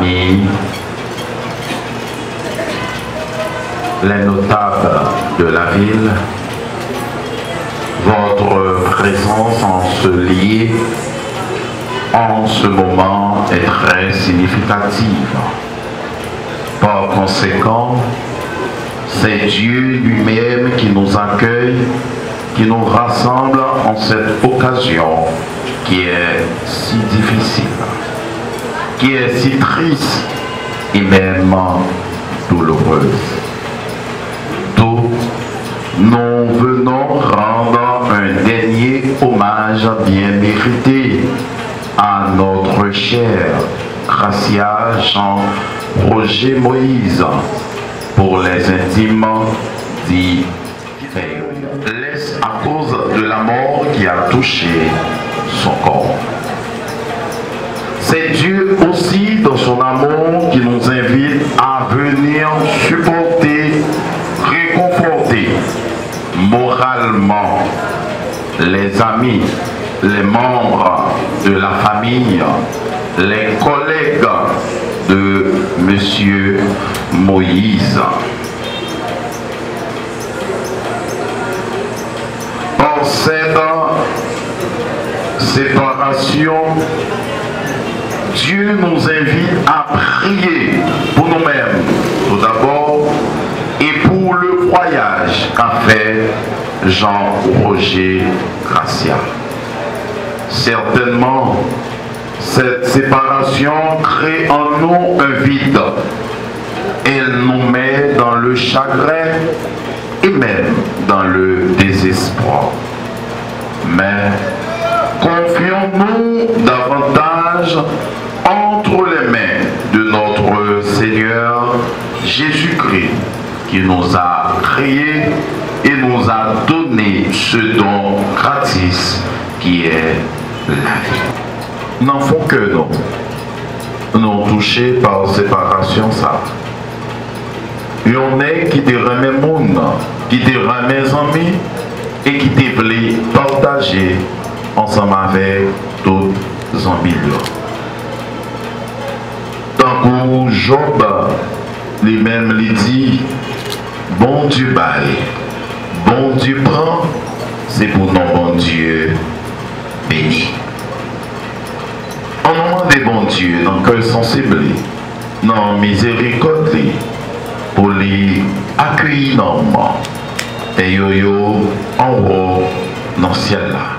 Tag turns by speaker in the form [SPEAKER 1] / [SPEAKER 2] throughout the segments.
[SPEAKER 1] famille, les notables de la ville, votre présence en ce lieu, en ce moment, est très significative. Par conséquent, c'est Dieu lui-même qui nous accueille, qui nous rassemble en cette occasion qui est si difficile, qui est si triste et même douloureuse. D'où nous venons rendre un dernier hommage bien mérité à notre cher Gracia Jean-Roger Moïse pour les intimes dits laisse à cause de la mort qui a touché son corps. C'est Dieu aussi dans son amour qui nous invite à venir supporter, réconforter moralement les amis, les membres de la famille, les collègues de Monsieur Moïse. Par cette séparation, Dieu nous invite à prier pour nous-mêmes, tout d'abord, et pour le voyage qu'a fait Jean-Roger Gracia. Certainement, cette séparation crée en nous un vide. Elle nous met dans le chagrin et même dans le désespoir. Mais confions-nous davantage entre les mains de notre Seigneur Jésus-Christ qui nous a créés et nous a donné ce don gratis qui est la vie. N'en font que nous touchés par séparation ça. Il y en a qui te remet monde, qui te remet amis et qui te voulait partager ensemble avec tous les amis. Tant que Job lui-même lui dit, bon Dieu baille, bon Dieu prend, c'est pour nos bon Dieu béni. En nom des bons dieux, dans le cœur sensible, dans la miséricorde, pour les accueillir normalement. Et yo en haut, dans le ciel là.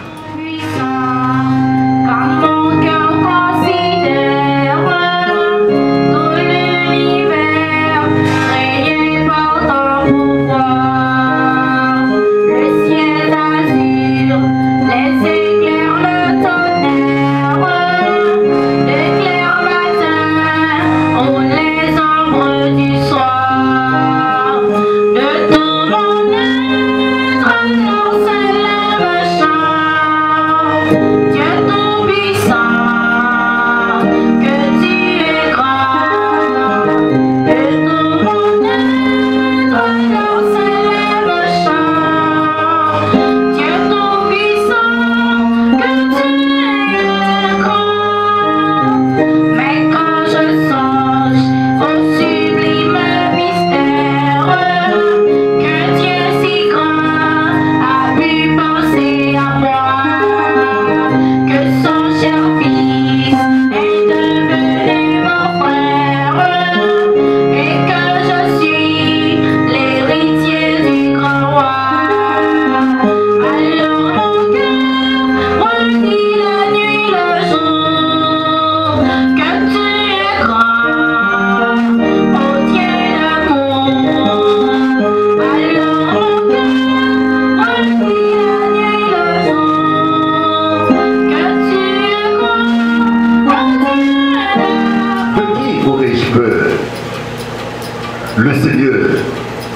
[SPEAKER 2] Le Seigneur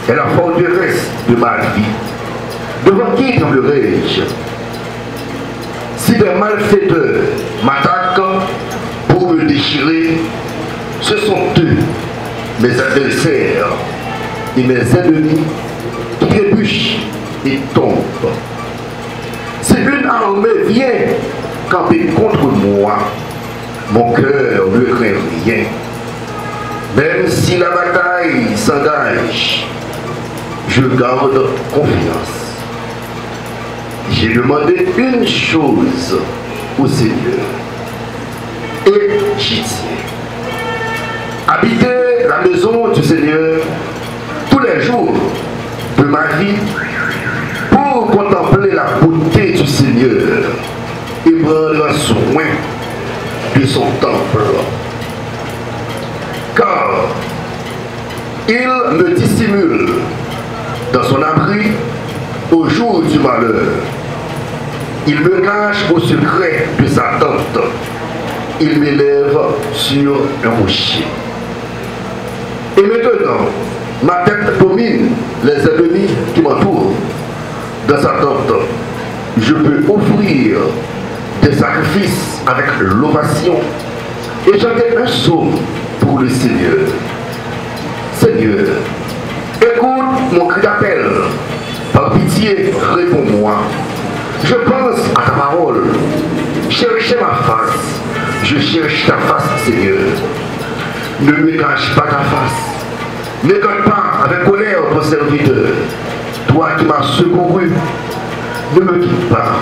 [SPEAKER 2] est la forteresse de ma vie. Devant qui tremblerai-je? Si des malfaiteurs m'attaquent pour me déchirer, ce sont eux, mes adversaires et mes ennemis, qui trébuchent et tombent. Si une armée vient camper contre moi, mon cœur ne craint rien. Même si la bataille s'engage, je garde confiance. J'ai demandé une chose au Seigneur et j'y tiens. Habiter la maison du Seigneur tous les jours de ma vie pour contempler la beauté du Seigneur et prendre soin de son temple. Car il me dissimule dans son abri au jour du malheur. Il me cache au secret de sa tente. Il m'élève sur un rocher. Et maintenant, ma tête domine les ennemis qui m'entourent. Dans sa tente, je peux offrir des sacrifices avec l'ovation et chanter un psaume pour le Seigneur. Seigneur, écoute mon cri d'appel. Par pitié, réponds-moi. Je pense à ta parole. Cherchez ma face. Je cherche ta face, Seigneur. Ne me cache pas ta face. Ne garde pas avec colère ton serviteur. Toi qui m'as secouru, ne me quitte pas.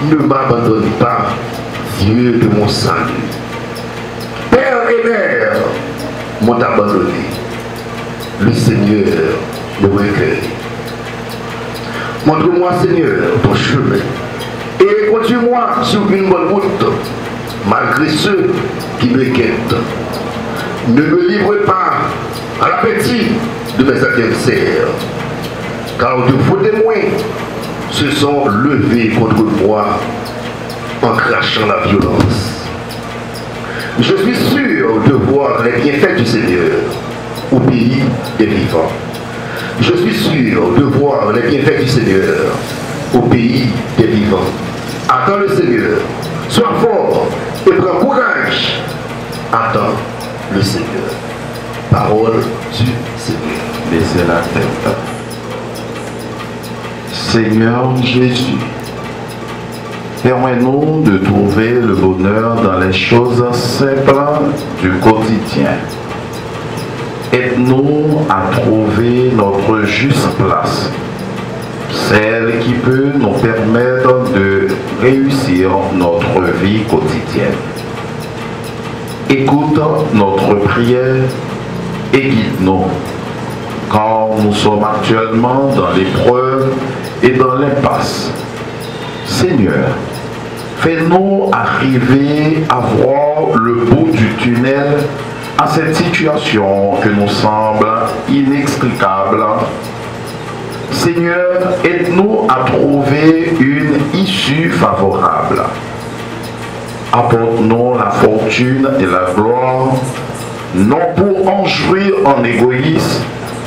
[SPEAKER 2] Ne m'abandonne pas, Dieu de mon salut. Père et mère m'ont abandonné. Le Seigneur me recueille. Montre-moi, Seigneur, ton chemin et conduis-moi sur une bonne route, malgré ceux qui me guettent. Ne me livre pas à l'appétit de mes adversaires, car de faux témoins se sont levés contre moi en crachant la violence. Je suis sûr de voir les bienfaits du Seigneur au pays des vivants. Je suis sûr de voir les bienfaits du Seigneur au pays des vivants. Attends le Seigneur, sois fort et prends courage. Attends le Seigneur. Parole du Seigneur.
[SPEAKER 1] Baissez la tête. Seigneur Jésus, permets-nous de trouver le bonheur dans les choses simples du quotidien. Aide-nous à trouver notre juste place, celle qui peut nous permettre de réussir notre vie quotidienne. Écoute notre prière et guide-nous, car nous sommes actuellement dans l'épreuve et dans l'impasse. Seigneur, fais-nous arriver à voir le bout du tunnel à cette situation que nous semble inextricable. Seigneur, aide-nous à trouver une issue favorable. Apporte-nous la fortune et la gloire, non pour en jouir en égoïsme,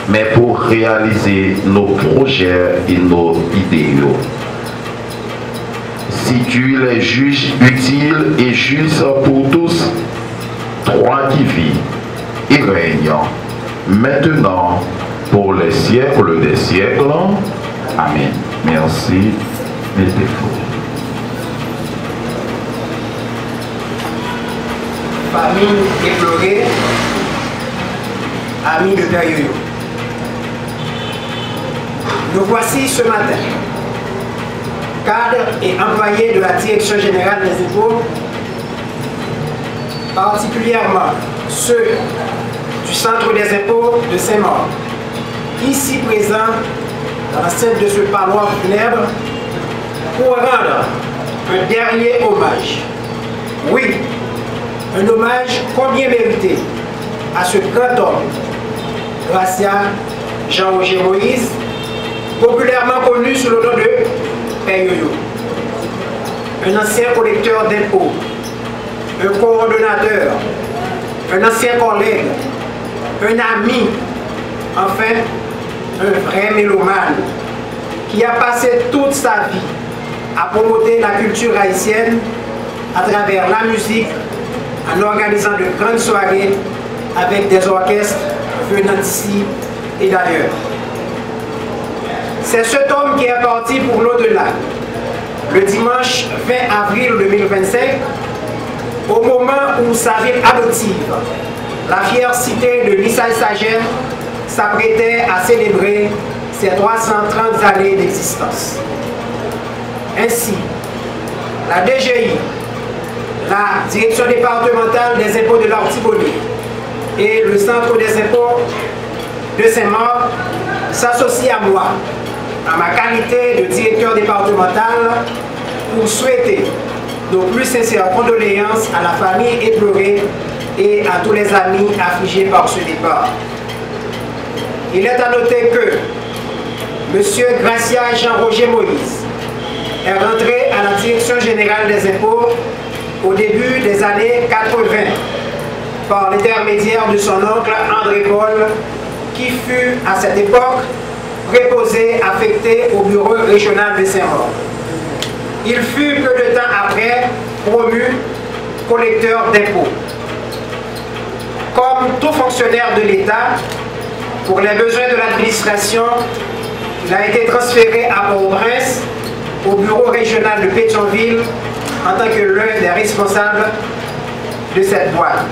[SPEAKER 1] mais pour réaliser nos projets et nos idéaux. Si tu les juges utiles et justes pour tous, toi qui vis et règnes, maintenant, pour les siècles des siècles. Amen. Merci. Mettez-vous.
[SPEAKER 3] Famille éplorée, amis de Père Yoyo. Nous voici ce matin, cadres et employés de la Direction Générale des Impôts, particulièrement ceux du Centre des Impôts de Saint-Maur, ici présents dans l'enceinte de ce parloir funèbre, pour rendre un dernier hommage. Oui, un hommage combien mérité à ce grand homme, Gracia Jean-Roger Moïse, populairement connu sous le nom de Père Yoyo. Un ancien collecteur d'impôts, un coordonnateur, un ancien collègue, un ami, enfin, un vrai mélomane qui a passé toute sa vie à promouvoir la culture haïtienne à travers la musique, en organisant de grandes soirées avec des orchestres venant d'ici et d'ailleurs. C'est cet homme qui est parti pour l'au-delà, le dimanche 20 avril 2025, au moment où sa ville adoptive la fière cité de Lissay-Sagem s'apprêtait à célébrer ses 330 années d'existence. Ainsi, la DGI, la Direction départementale des impôts de l'Artibonite et le Centre des impôts de Saint-Maur s'associent à moi, à ma qualité de directeur départemental, pour souhaiter nos plus sincères condoléances à la famille éplorée et à tous les amis affligés par ce départ. Il est à noter que M. Gracia Jean-Roger Moïse est rentré à la Direction générale des impôts au début des années 80 par l'intermédiaire de son oncle André Paul, qui fut à cette époque préposé affecté au bureau régional de Saint-Maur. Il fut peu de temps après promu collecteur d'impôts. Comme tout fonctionnaire de l'État, pour les besoins de l'administration, il a été transféré à Port-au-Prince, au bureau régional de Pétionville, en tant que l'un des responsables de cette boîte.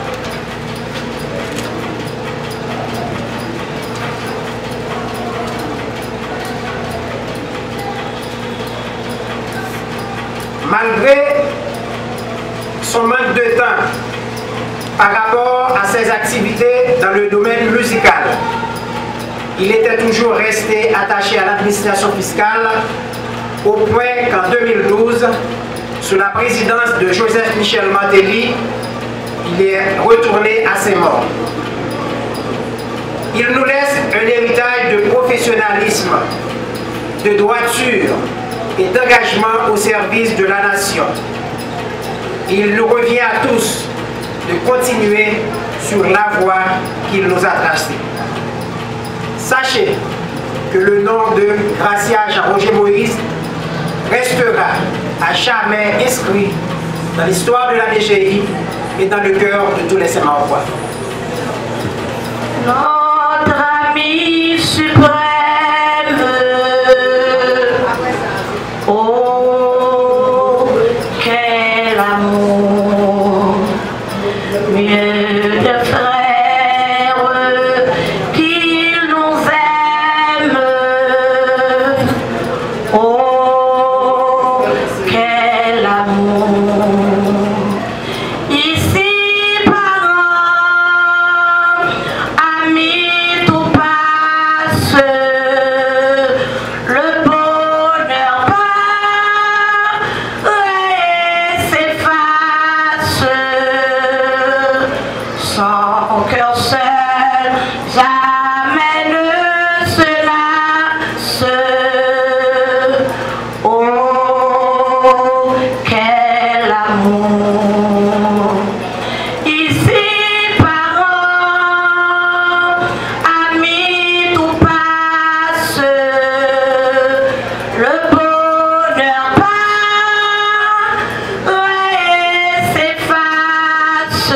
[SPEAKER 3] Malgré son manque de temps par rapport à ses activités dans le domaine musical, il était toujours resté attaché à l'administration fiscale, au point qu'en 2012, sous la présidence de Joseph Michel Martelly, il est retourné à Saint-Maur. Il nous laisse un héritage de professionnalisme, de droiture et d'engagement au service de la nation. Il nous revient à tous de continuer sur la voie qu'il nous a tracée. Sachez que le nom de Gracia Jean-Roger Moïse restera à jamais inscrit dans l'histoire de la DGI et dans le cœur de tous les Saint-Marois.
[SPEAKER 4] Notre ami suprême, oh, quel amour, mieux de frères qu'il nous aime, oh, quel amour. Ici, parents, amis, tout passe, le bonheur part et s'efface, son cœur seul jamais ne se lasse. Oh, quel amour. Ici, parents, amis, tout passe, le bonheur part et s'efface,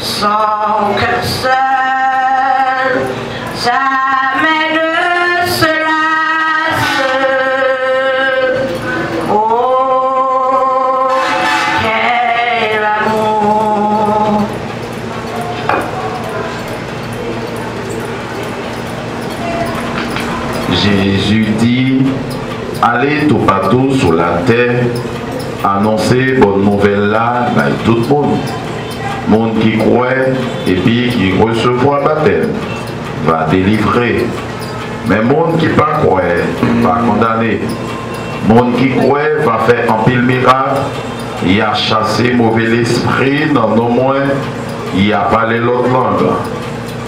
[SPEAKER 4] son cœur seul jamais ne se lasse. Oh, quel amour.
[SPEAKER 1] Jésus dit, allez tout partout sur la terre, annoncer bonne nouvelle là à tout le monde. Monde qui croit et puis qui recevra baptême va délivrer. Mais monde qui pas croit va condamner. Monde qui croit va faire un pile miracle. Il a chassé mauvais esprit dans nos moins. Il a parlé l'autre langue.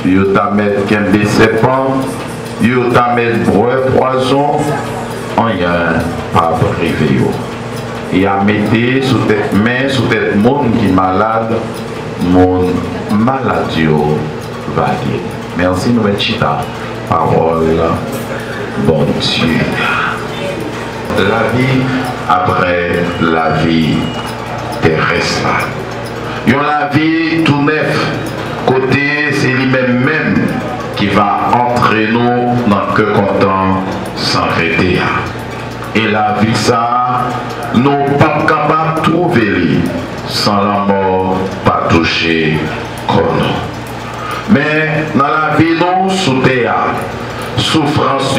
[SPEAKER 1] Il t'a mis des serpents. Il t'a mis poison. Rien pas privé. Il a mis sous tête main, sous tête monde qui est malade. Mon maladie va dire. Merci, nous chita. Parole, bon Dieu. La vie après la vie terrestre. Il y a la vie tout neuf. Côté, c'est lui-même qui va entrer nous dans que content sans arrêter. Et la vie, ça, nous pas capables de trouver sans la mort, pas toucher souffrance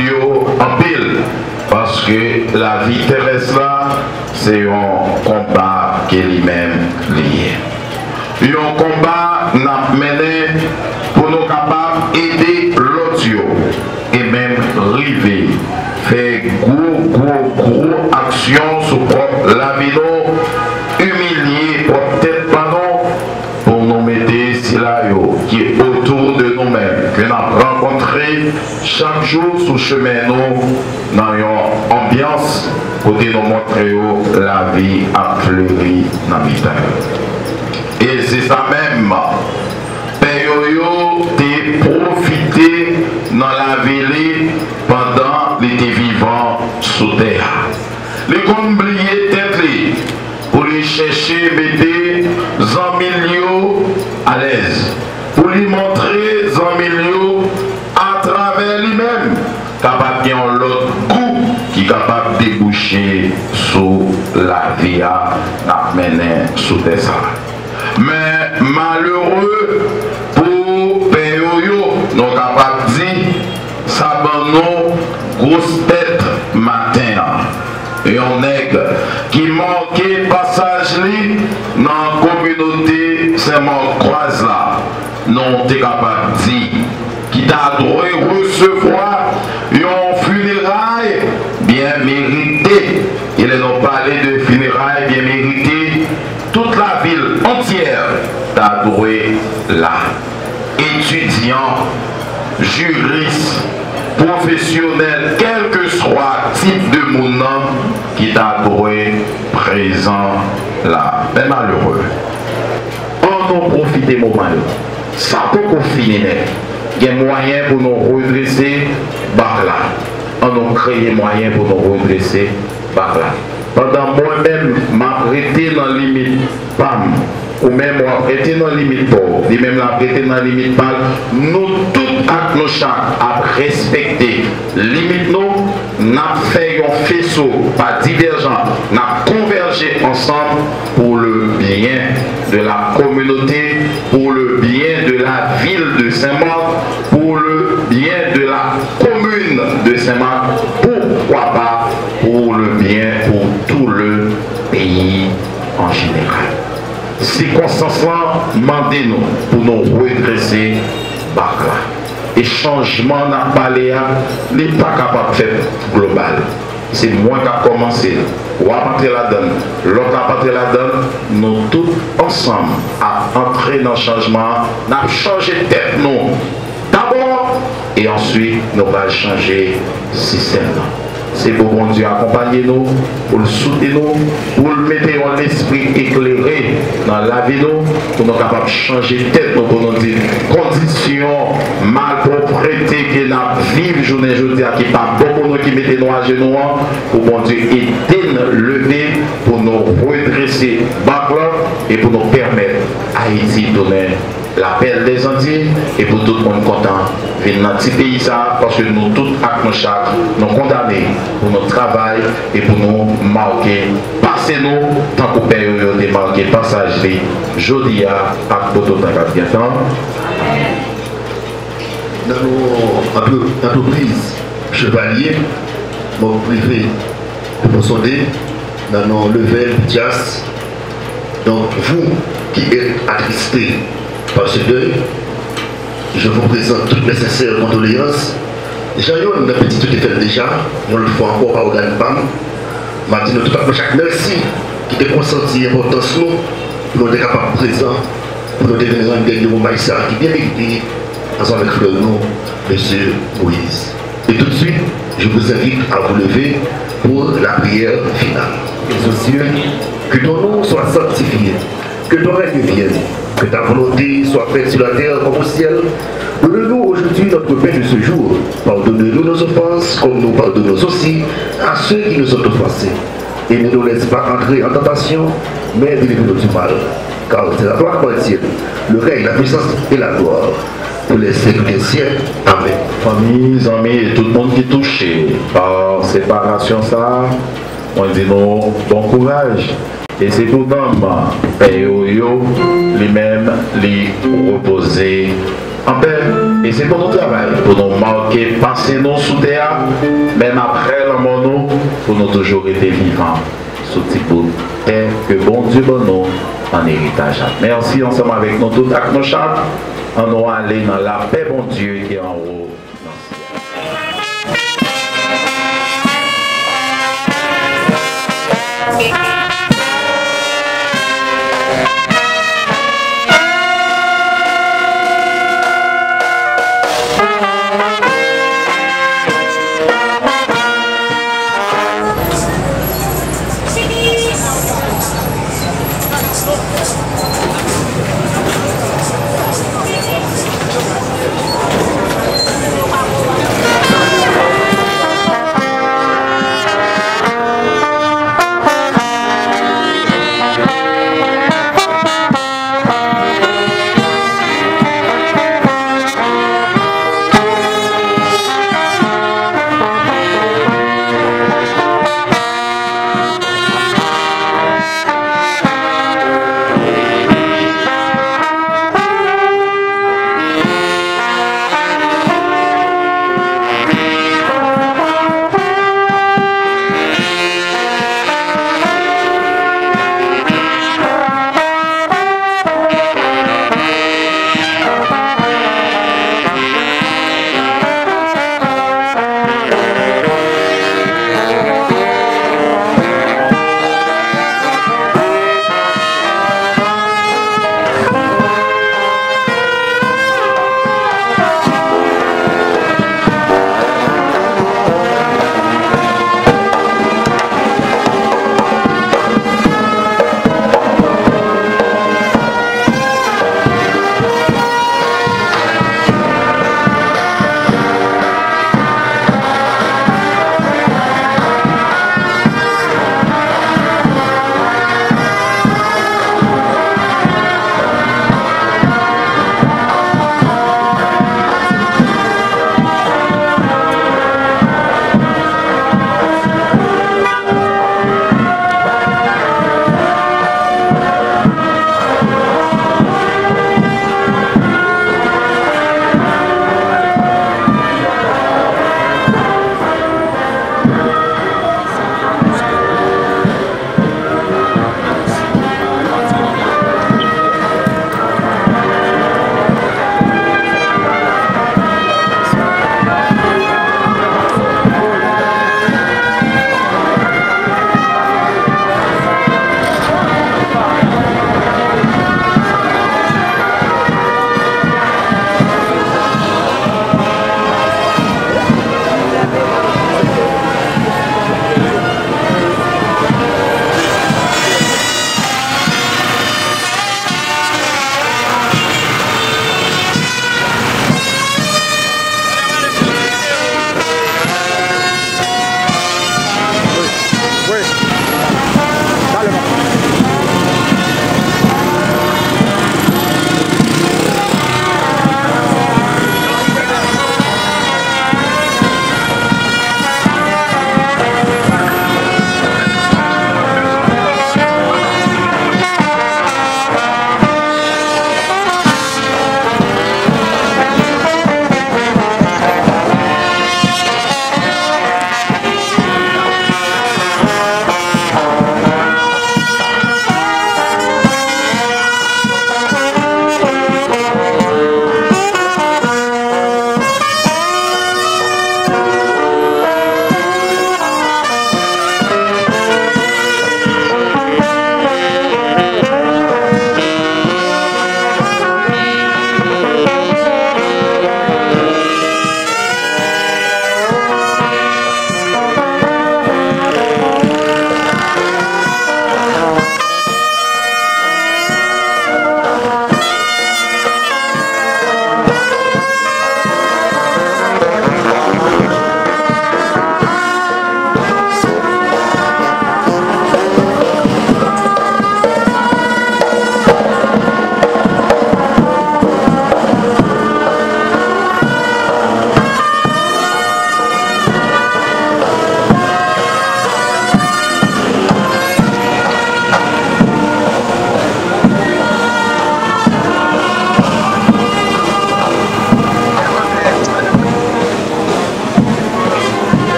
[SPEAKER 1] en pile. Parce que la vie terrestre là, c'est un combat qui est lui-même lié. Un combat n'a mené pour nous capables d'aider l'autre et même river, faire gros action sur la vie, humilier peut-être pas non pour nous mettre ici là qui est autour de nous-mêmes, que nous avons rencontré chaque jour sur le chemin nous dans une ambiance pour nous montrer la vie a fleuri dans le temps. Et c'est ça même. Péoyo t'a profité dans la ville pendant l'été vivant sous terre. Les combliers tête pour lui chercher mettre Zamilio à l'aise. Pour lui montrer Zamilio à travers lui-même. Capable de l'autre goût qui est capable de déboucher sur la vie à mener sous terre. Mais malheureux pour Péoyo, nous sommes capables de dire, ça va nous grosse tête matin. Et on est qui manquait passage dans la communauté Saint-Marc-Croise là. Nous sommes capables de dire, qui t'a adoré recevoir un funérail bien mérité. Il nous parlé de funérailles bien méritées. Toute la ville entière t'a adoré là. Étudiants, juristes, professionnels, quel que soit type de monde qui t'a adoré présent là. Mais malheureux. On en profite des moments. Ça peut qu'on finisse. Il y a moyen pour nous redresser par là. On a créé moyen pour nous redresser par là. Pendant moi-même, m'a prêté dans la limite PAM, ou même m'a prêté dans la limite pauvre, et même m'a prêté dans la limite PAM, nous tous à nos chaque à respecter limite nous, n'a fait un faisceau pas divergent, n'a convergé ensemble pour le bien de la communauté, pour le bien de la ville de Saint-Marc, pour le bien de la commune de Saint-Marc, pourquoi pas pour le bien pour tout le pays en général. Circonstances-là, demandez-nous pour nous redresser par là. Et changement n'a pas n'est pas capable de faire global. C'est moi qui a commencé. On va entrer là-dedans. L'autre a entré là-dedans. Nous tous ensemble à entrer dans le changement. Nous avons changé de tête nous. D'abord et ensuite nous allons changer le système. C'est pour bon Dieu accompagner nous, pour le soutenir nous, pour le mettre en esprit éclairé dans la vie nous, pour nous capables de changer de tête, pour nous dire conditions, malpropreté que nous vivons journée aujourd'hui, qui n'est pas bon pour nous, qui mettez nous à genoux, pour bon Dieu aider nous lever, pour nous redresser bas et pour nous permettre à Haïti de donner l'appel des Antilles et pour tout le monde content venir dans ce pays ça parce que nous tous avec nos chaque nous condamnés pour notre travail et pour nous marquer passer nous tant que période de marquer passage jeudi à Poto Tangabiatan
[SPEAKER 2] dans nos entreprises chevaliers mon privé de Monsondé dans nos level Dias. Donc vous qui êtes attristés par ce deuil, je vous présente toutes mes sincères condoléances. Déjà, il y a une petite tout fait déjà, on le fait encore à Organe PAM. Martin, tout à chaque merci qui te consenti l'importance nous, pour nous être capables présents, pour nous devenir un dernier moment qui bien mérité, ensemble avec frère nous, M. Moïse. Et tout de suite, je vous invite à vous lever pour la prière finale. Et Dieu, que ton nom soit sanctifié, que ton règne vienne. Que ta volonté soit faite sur la terre comme au ciel. Donne-nous aujourd'hui notre pain de ce jour. Pardonne-nous nos offenses, comme nous pardonnons aussi à ceux qui nous ont offensés. Et ne nous laisse pas entrer en tentation, mais délivre-nous du mal. Car c'est la gloire chrétienne, le règne, la puissance et la gloire. Pour les siècles des siècles. Amen.
[SPEAKER 1] Famille, amis et tout le monde qui est touché par séparation, ça, on dit non, bon courage. Et c'est tout homme, Péoyo, lui-même, lui reposer en paix. Et c'est pour notre travail, pour nous marquer, passer nous sous terre, même après la mort, nous, pour nous toujours être vivants. Ce type de terre que bon Dieu donne nous en héritage. Merci ensemble avec nous tous, avec nos chats. On va aller dans la paix, bon Dieu, qui est en haut.